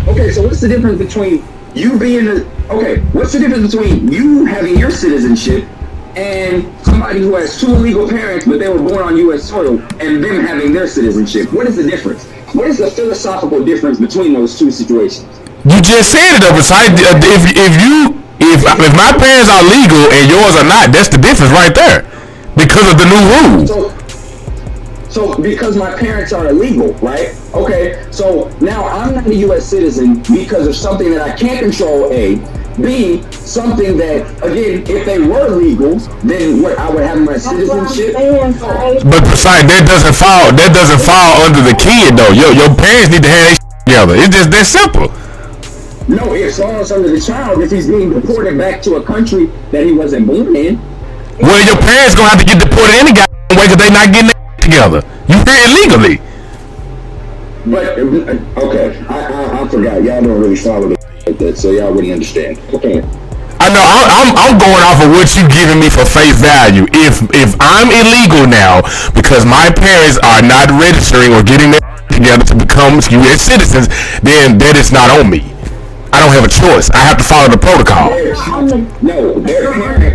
Okay, so what's the difference between you being what's the difference between you having your citizenship and somebody who has two illegal parents but they were born on U.S. soil and them having their citizenship? What is the difference? What is the philosophical difference between those two situations? You just said it though, besides if my parents are legal and yours are not, that's the difference right there. Because of the new rules. So because my parents are illegal, right? Okay, so now I'm not a U.S. citizen because of something that I can't control, A. B, something that, again, if they were legal, then what, I would have my citizenship. But besides, that doesn't fall under the kid though. Your parents need to have their together. It's just that simple. No, it falls under the child if he's being deported back to a country that he wasn't born in. Well, your parents gonna have to get deported any goddamn way because they not getting their together. You here illegally. But okay, I forgot. Y'all don't really follow that, so y'all wouldn't understand. Okay. I know. I'm going off of what you giving me for face value. If I'm illegal now because my parents are not registering or getting their together to become U.S. citizens, then that is not on me. I don't have a choice. I have to follow the protocol.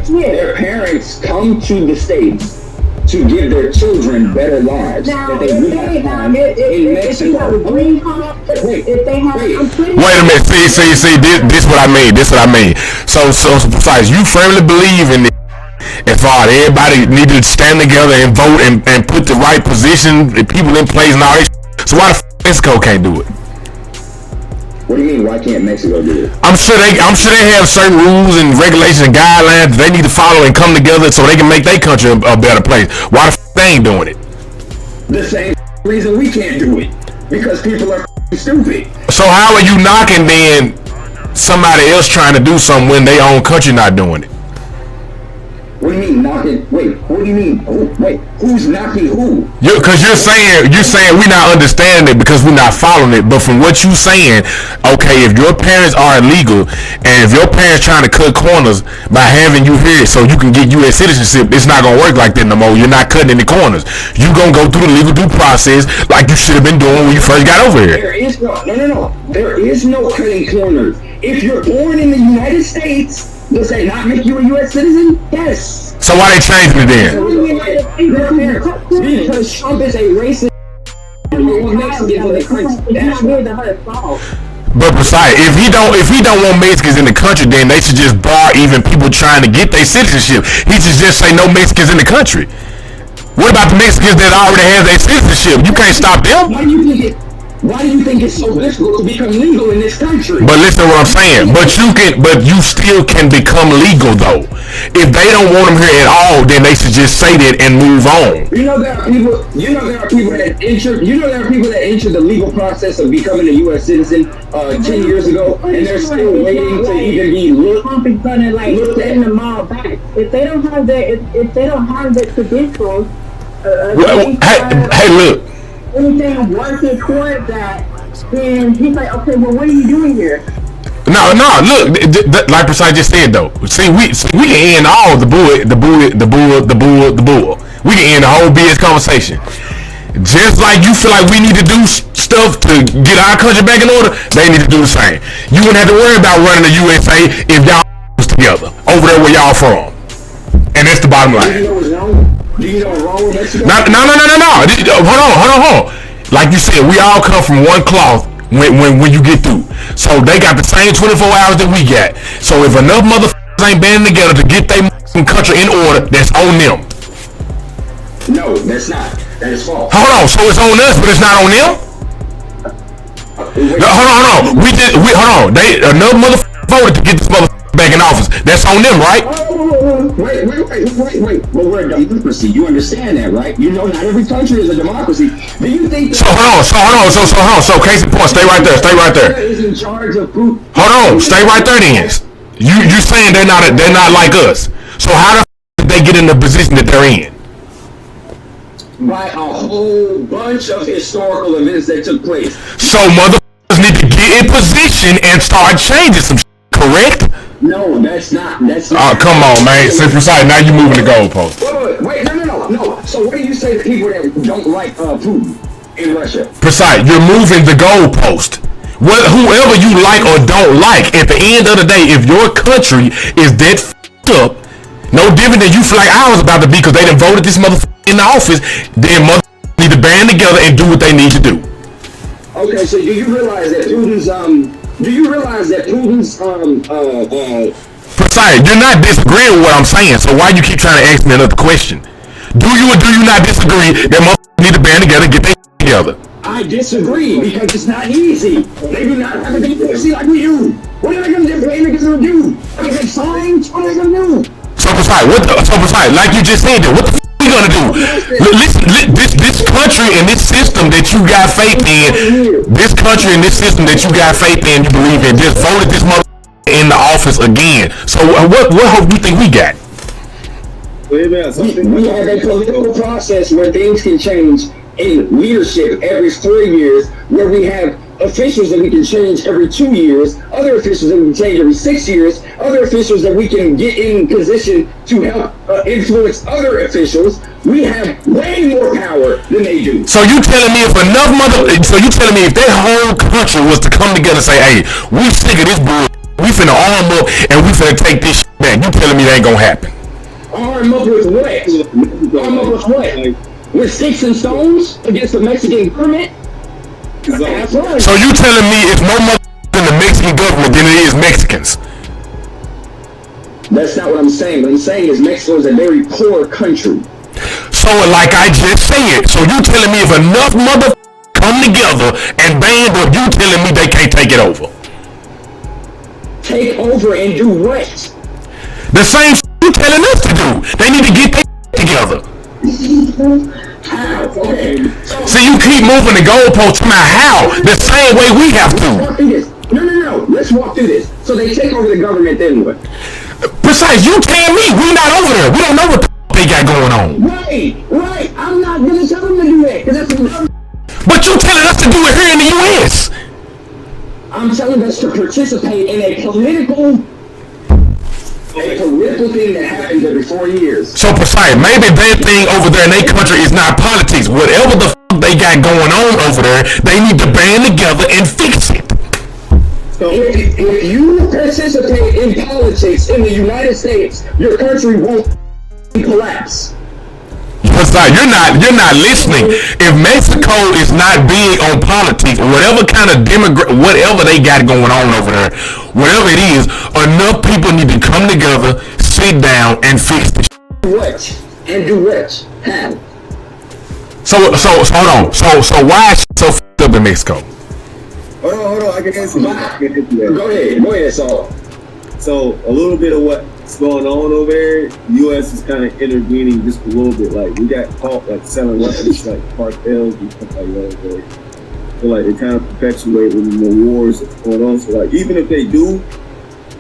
Their parents come to the States to give their children better lives. Now, if they have a green card, if they have, wait a minute. See. This what I mean. So besides, you firmly believe in it. As far as everybody needed to stand together and vote and put the right position, people in place and all that. So why the Mexico can't do it? What do you mean? Why can't Mexico do it? I'm sure they have certain rules and regulations and guidelines they need to follow and come together so they can make their country a better place. Why the they ain't doing it? The same reason we can't do it, because people are stupid. So how are you knocking then somebody else trying to do something when their own country not doing it? What do you mean knocking? Wait, what do you mean? Who's knocking who? Because you're saying we're not understanding it because we're not following it. But from what you're saying, okay, if your parents are illegal and if your parents trying to cut corners by having you here so you can get U.S. citizenship, it's not gonna work like that no more. You're not cutting any corners. You gonna go through the legal due process like you should have been doing when you first got over here. There is no. There is no cutting corners. If you're born in the United States, does that not make you a U.S. citizen? Yes. So why they changing it then? Because Trump is a racist. But besides, if he don't want Mexicans in the country, then they should just bar even people trying to get their citizenship. He should just say no Mexicans in the country. What about the Mexicans that already have their citizenship? You can't stop them. Why do you think it's so difficult to become legal in this country? But listen to what I'm saying. But you still can become legal though. If they don't want them here at all, then they should just say that and move on. There are people that entered the legal process of becoming a U.S. citizen 10 years ago, and they're still waiting to even be looked send them all back. If they don't have the credentials, hey, look. Anything working towards that, then he's like, okay, well, what are you doing here? No, look, like Prasad just said though. See, we can end all the bull. We can end the whole BS conversation. Just like you feel like we need to do stuff to get our country back in order, they need to do the same. You wouldn't have to worry about running the USA if y'all was together over there where y'all from. And that's the bottom line. Do you know wrong with Mexico? No. Hold on. Like you said, we all come from one cloth when you get through. So they got the same 24 hours that we got. So if enough motherfuckers ain't banding together to get their country in order, that's on them. No, that's not. That is false. Hold on. So it's on us, but it's not on them? No, hold on. Hold on. They enough motherfuckers voted to get this motherfucker back in office. That's on them, right? Wait. But we're a democracy. You understand that, right? You know not every country is a democracy. Do you think So hold on. So case in point, stay right there. Is in charge of proof? Hold on, stay right there then. You saying they're not like us. So how the did they get in the position that they're in? By a whole bunch of historical events that took place. So motherfuckers need to get in position and start changing some shit, correct? No, that's not. Oh, come on, man. Since Prasad, now you moving the goalpost. Wait, no. So what do you say to people that don't like Putin in Russia? Prasad, you're moving the goalpost. whoever you like or don't like, at the end of the day, if your country is that f***ed up, no different than you feel like ours about to be because they done voted this motherfucker in the office, then motherfuckers need to band together and do what they need to do. Okay, so do you realize that Putin's Precise, you're not disagreeing with what I'm saying, so why you keep trying to ask me another question? Do you or do you not disagree that motherfuckers need to band together and get their together? I disagree because it's not easy. They do not have a democracy like we do. What are they gonna do? What are they gonna do? Are they signs? What are they gonna do? So precise, like you just said, what the f*** we gonna do? Listen, this country and this system that you got faith in, you believe in, just voted this motherfucker in the office again. So what hope do you think we got? We have a political process where things can change in leadership every 4 years, where we have officials that we can change every 2 years, other officials that we can change every 6 years, other officials that we can get in position to help influence other officials. We have way more power than they do. So you telling me if that whole country was to come together and say, hey, we sick of this bull, we finna arm up and we finna take this shit back, you telling me that ain't gonna happen? Arm up with what? Arm up with what? With sticks and stones against the Mexican government? That's right. So you telling me it's no more in the Mexican government than it is Mexicans? That's not what I'm saying. What I'm saying is Mexico is a very poor country. So like I just said, so you telling me if enough motherfuckers come together and band up, you telling me they can't take it over? Take over and do what? The same you telling us to do. They need to get their together. How? Okay. See, you keep moving the goalpost to my how. The same way we have to. No. Let's walk through this. So they take over the government, then what? Precise. You tell me. We not over there. We don't know what the they got going on. Right. I'm not gonna tell them to do that because that's the government. But you telling us to do it here in the U.S. I'm telling us to participate in a political thing that happens every 4 years. So precise. Maybe their thing over there in their country is not politics. Whatever the they got going on over there, they need to band together and fix it. So if you participate in politics in the United States, your country won't collapse. Precise. You're not listening. If Mexico is not big on politics, whatever kind of whatever they got going on over there, whatever it is, enough people need to come together, sit down, and fix the What? And do what? How? So hold on. So why is so f***ed up in Mexico? Hold on. I can answer that. Go ahead, Saul. So a little bit of what's going on over there, the U.S. is kind of intervening just a little bit. Like we got caught like selling weapons, like cartels and stuff like that. So like they kind of perpetuate with the wars that's going on. So like even if they do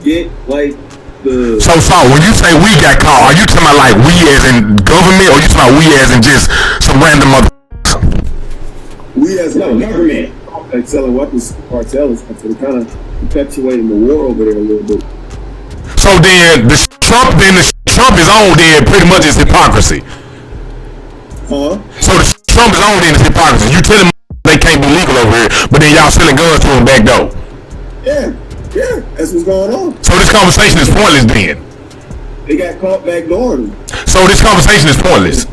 get like the So when you say we got caught, are you talking about like we as in government, or you talking about we as in just some random motherfuckers? We as government like selling weapons to cartels, so they're kind of perpetuating the war over there a little bit. So then the Trump is on there pretty much is hypocrisy. So the Trump is on there is hypocrisy. You telling me they can't be legal over here, but then y'all selling guns to them back door. Yeah, that's what's going on. So this conversation is pointless then. They got caught back door. So this conversation is pointless.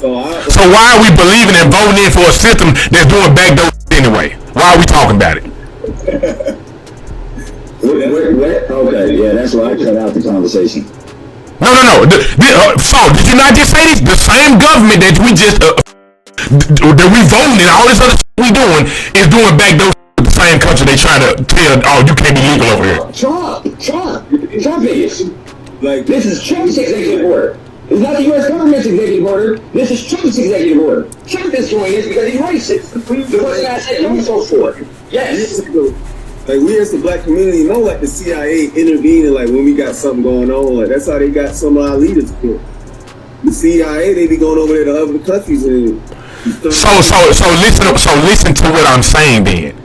So why are we believing and voting in for a system that's doing backdoor anyway? Why are we talking about it? What? Okay, yeah, that's why I cut out the conversation. No. So did you not just say this? The same government that we just that we voting and all this other shit we doing is doing backdoor with the same country they trying to tell, oh, you can't be legal over here. Trump is. Like this is Trump's executive order. It's not the U.S. government's executive order. This is Trump's executive order. Trump is doing this because he's racist. The person I said no so forth. Yes. Like we as the black community know, like the CIA intervening, like when we got something going on, like that's how they got some of our leaders killed. The CIA, they be going over there to other countries and So listen to what I'm saying then.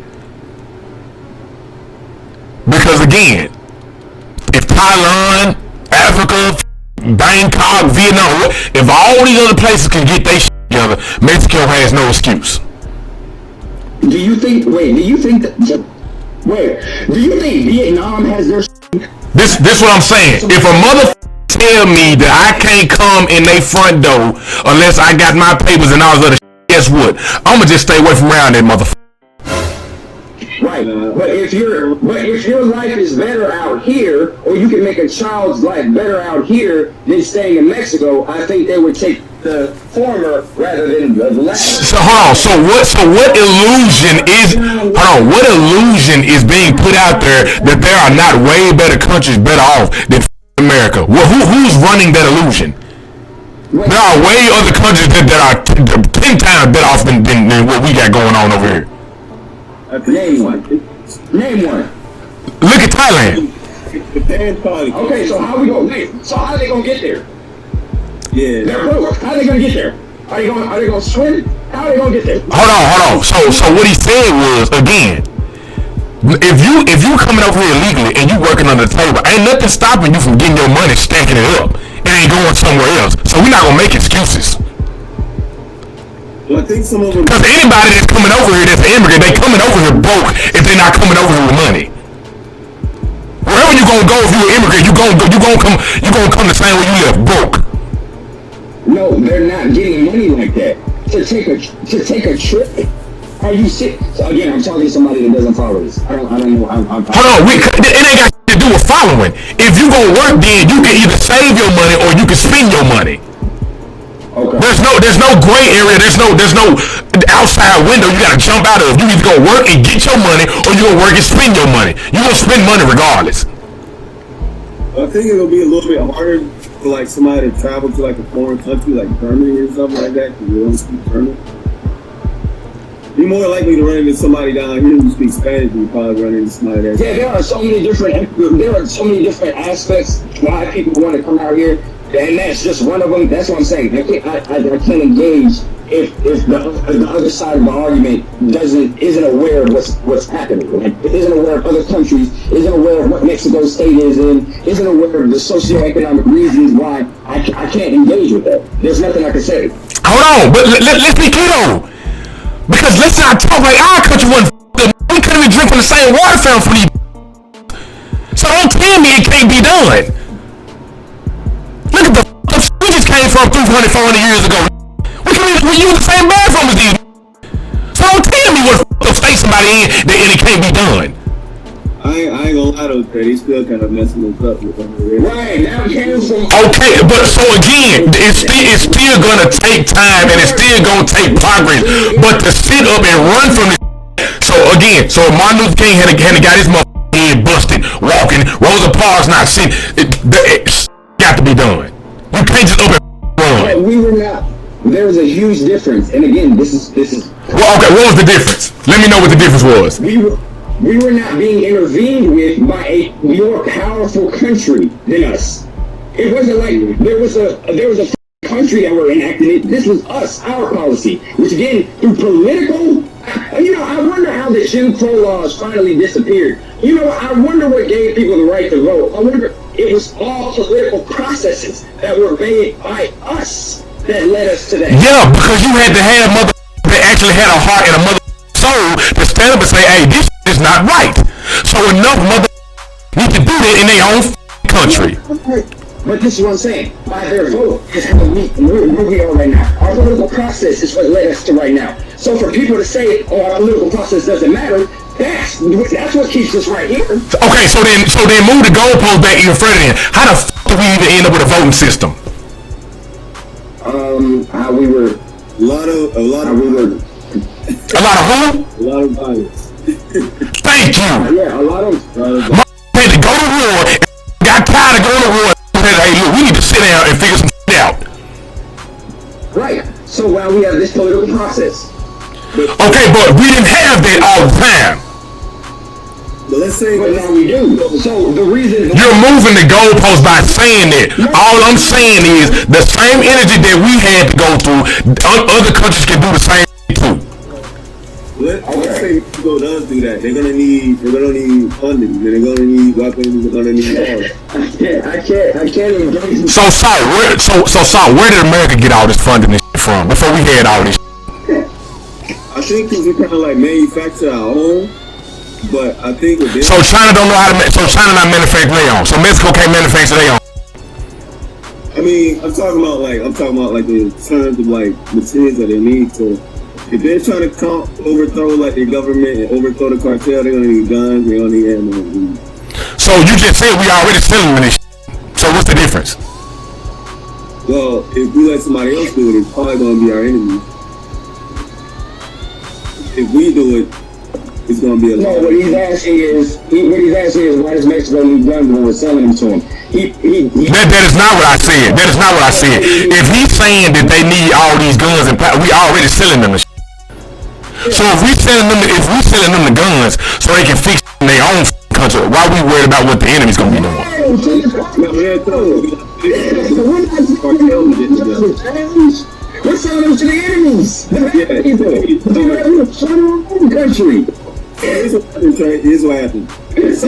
Because again, if Thailand, Africa, Bangkok, Vietnam, if all these other places can get their shit together, Mexico has no excuse. Do you think Vietnam has their? This what I'm saying. If a mother tell me that I can't come in their front door unless I got my papers and all this other shit, guess what? I'ma just stay away from around that motherfucker. Right, but if your life is better out here, or you can make a child's life better out here than staying in Mexico, I think they would take the former rather than the latter. So hold on. So what illusion is? Hold on. What illusion is being put out there that there are not way better countries better off than America? Well, who's running that illusion? There are way other countries that are 10 times better off than what we got going on over here. Name one. Look at Thailand. Okay, so how are they gonna get there? Yeah. They're broke. How are they gonna get there? Are they gonna swim? How are they gonna get there? Hold on. So what he said was, again, if you coming over here illegally and you working under the table, ain't nothing stopping you from getting your money, stacking it up, and going somewhere else. So we're not gonna make excuses. Well, I think some of them. Because anybody that's coming over here that's an immigrant, they coming over here broke if they're not coming over here with money. Wherever you gonna go if you're an immigrant, you gonna come the same way you left, broke. No, they're not getting money like that. To take a trip. Are you sick? So again, I'm talking to somebody that doesn't follow this. I don't know. Hold on, it ain't got to do with following. If you gonna work, then you can either save your money or you can spend your money. Okay. There's no gray area. There's no outside window you gotta jump out of. You either gonna work and get your money, or you gonna work and spend your money. You gonna spend money regardless. I think it'll be a little bit harder for like somebody to travel to like a foreign country, like Germany or something like that, because you don't speak German. You're more likely to run into somebody down here who speaks Spanish than you probably run into somebody that. Yeah, there are so many different aspects why people want to come out here. And that's just one of them. That's what I'm saying. I can't engage if the other side of the argument isn't aware of what's happening. Like, isn't aware of other countries, isn't aware of what Mexico State is in, isn't aware of the socioeconomic reasons why I can't engage with that. There's nothing I can say. Hold on, but let's be clear though. Because let's not talk like our country wasn't f***ed. We couldn't even drink from the same water fountain for these. So don't tell me it can't be done. Look at the f*** we just came from 300, 400 years ago. We use the same bathroom as these. So don't tell me what f*** state somebody in and it can't be done. I ain't gonna lie though, they still kind of messing us up with them. Right, now okay, but so again, it's still gonna take time and it's still gonna take progress. But to sit up and run from this, so again, so Martin Luther King had got his motherfucking head busted walking, Rosa Parks not sitting, it got to be done. You can't just up and run. But we were not. There was a huge difference, and again, this is. Well, okay, what was the difference? Let me know what the difference was. We were not being intervened with by a more powerful country than us. It wasn't like there was a country that were enacting it. This was us, our policy, which again, through political. I wonder how the Jim Crow laws finally disappeared. I wonder what gave people the right to vote. I wonder it was all political processes that were made by us that led us to that. Yeah, because you had to have mother that actually had a heart and a mother soul to stand up and say, hey, this is not right. So enough mother need to do that in their own country. But this is what I'm saying. By their vote is how where we are right now. Our political process is what led us to right now. So for people to say, oh, our political process doesn't matter, that's what keeps us right here. Okay, so then move the goalpost back even further in. How the f*** do we even end up with a voting system? How we were a lot of who? A lot of violence. Thank you. Yeah, a lot of had to go to war, got tired of going to war, and said, hey, look, we need to sit down and figure some shit out. Right. So while we have this political process. Okay, but we didn't have that all the time. But let's say now we do. So the reason you're moving the goalpost by saying that. All I'm saying is the same energy that we had to go through, other countries can do the same thing too. Let's say Mexico does do that. They're gonna need funding. They're gonna need weapons. They're gonna need all. I can't even. So where did America get all this funding and shit from before we had all this? I think because we kind of like manufacture our own, but I think with this, So China don't know how to. So China not manufacture their own. So Mexico can't manufacture their own. I mean, I'm talking about like the terms of like materials that they need. So if they're trying to overthrow like their government and overthrow the cartel, they're gonna need guns, they're gonna need ammo. So you just said we already selling them this shit. So what's the difference? Well, if we let somebody else do it, it's probably gonna be our enemy. If we do it, it's gonna be a lot. No, what he's asking is why does Mexico need guns when we're selling them to him? That is not what I said. That is not what I said. If he's saying that they need all these guns and we already selling them the shit. So if we selling them the guns so they can fix in their own country, why we worried about what the enemy's gonna be doing? We're selling them to the enemies. Country. Here's what happened. So,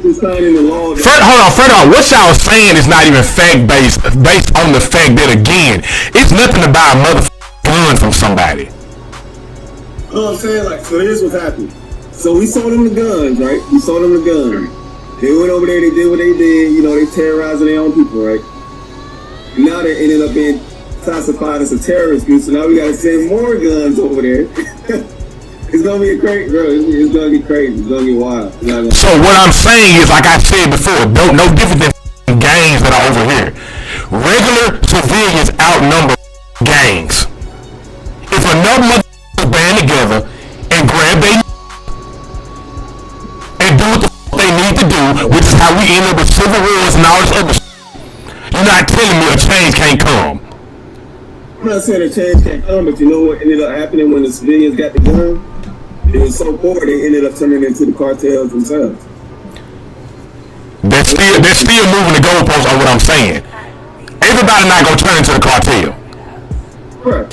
it's signing the law. Hold on. What y'all saying is not even fact-based, based on the fact that, again, it's nothing to buy a motherfucking gun from somebody. I'm saying, like, so here's what happened. So we sold them the guns, right? We sold them the guns. They went over there, they did what they did, you know, they terrorizing their own people, right? And now they ended up being classified as a terrorist group, so now we gotta send more guns over there. It's gonna be a crazy, bro. It's gonna get crazy. It's gonna get wild. So what I'm saying is, like I said before, no different than gangs that are over here. Regular civilians outnumber gangs. If enough motherfuckers band together and grab their and do what the they need to do, which is how we end up with civil wars and all this other shit, you're not telling me a change can't come. I'm not saying a change can't come, but you know what ended up happening when the civilians got the gun? It was so poor they ended up turning into the cartels themselves. They're still moving the goalposts on what I'm saying. Everybody not gonna turn into the cartel. Right.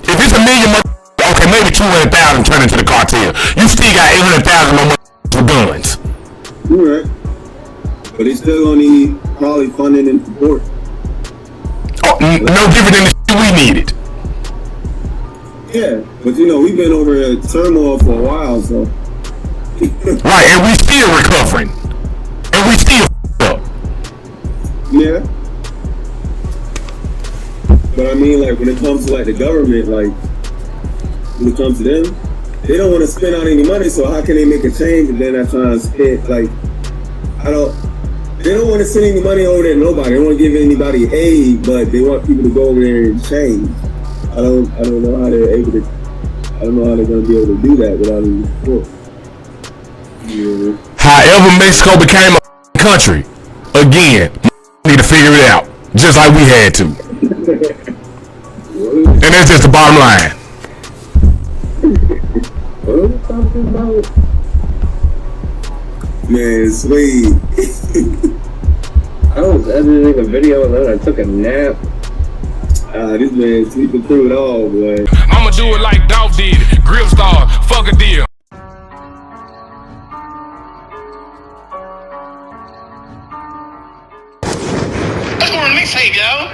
If it's a million okay, maybe 200,000 turn into the cartel. You still got 800,000 more for guns. You're right. But they still gonna need probably funding and support. Oh, no different than the shit we needed. Yeah, but you know, we've been over a turmoil for a while, so. Right, and we still recovering. And we still up. Yeah. But I mean, like, when it comes to, like, the government, like, when it comes to them, they don't want to spend out any money, so how can they make a change if they're not trying to spend, like, they don't want to send any money over there to nobody. They don't want to give anybody aid, but they want people to go over there and change. I don't know how they're able to. I don't know how they're gonna be able to do that without any support. Yeah. However, Mexico became a country, again, need to figure it out, just like we had to. And that's just the bottom line. What are we talking about? Man, sweet. I was editing a video and then I took a nap. This man sleeping through it all, boy. I'ma do it like Dolph did. Grip star, fuck a deal. Let's go on the mixtape, yo.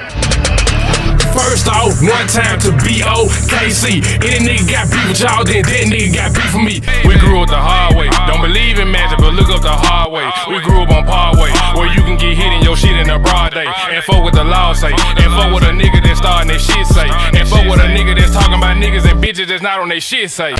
First off, one time to B-O-K-C. Any nigga got beef with y'all, then that nigga got beef with me. We grew up the hard way. Don't believe in magic, but look up the hard way. We grew up on Parkway, where you can get hit in your shit in a broad day. And fuck what the law say. And fuck what a nigga that's starting their shit say. And fuck what a nigga that's talking about niggas and bitches that's not on their shit say.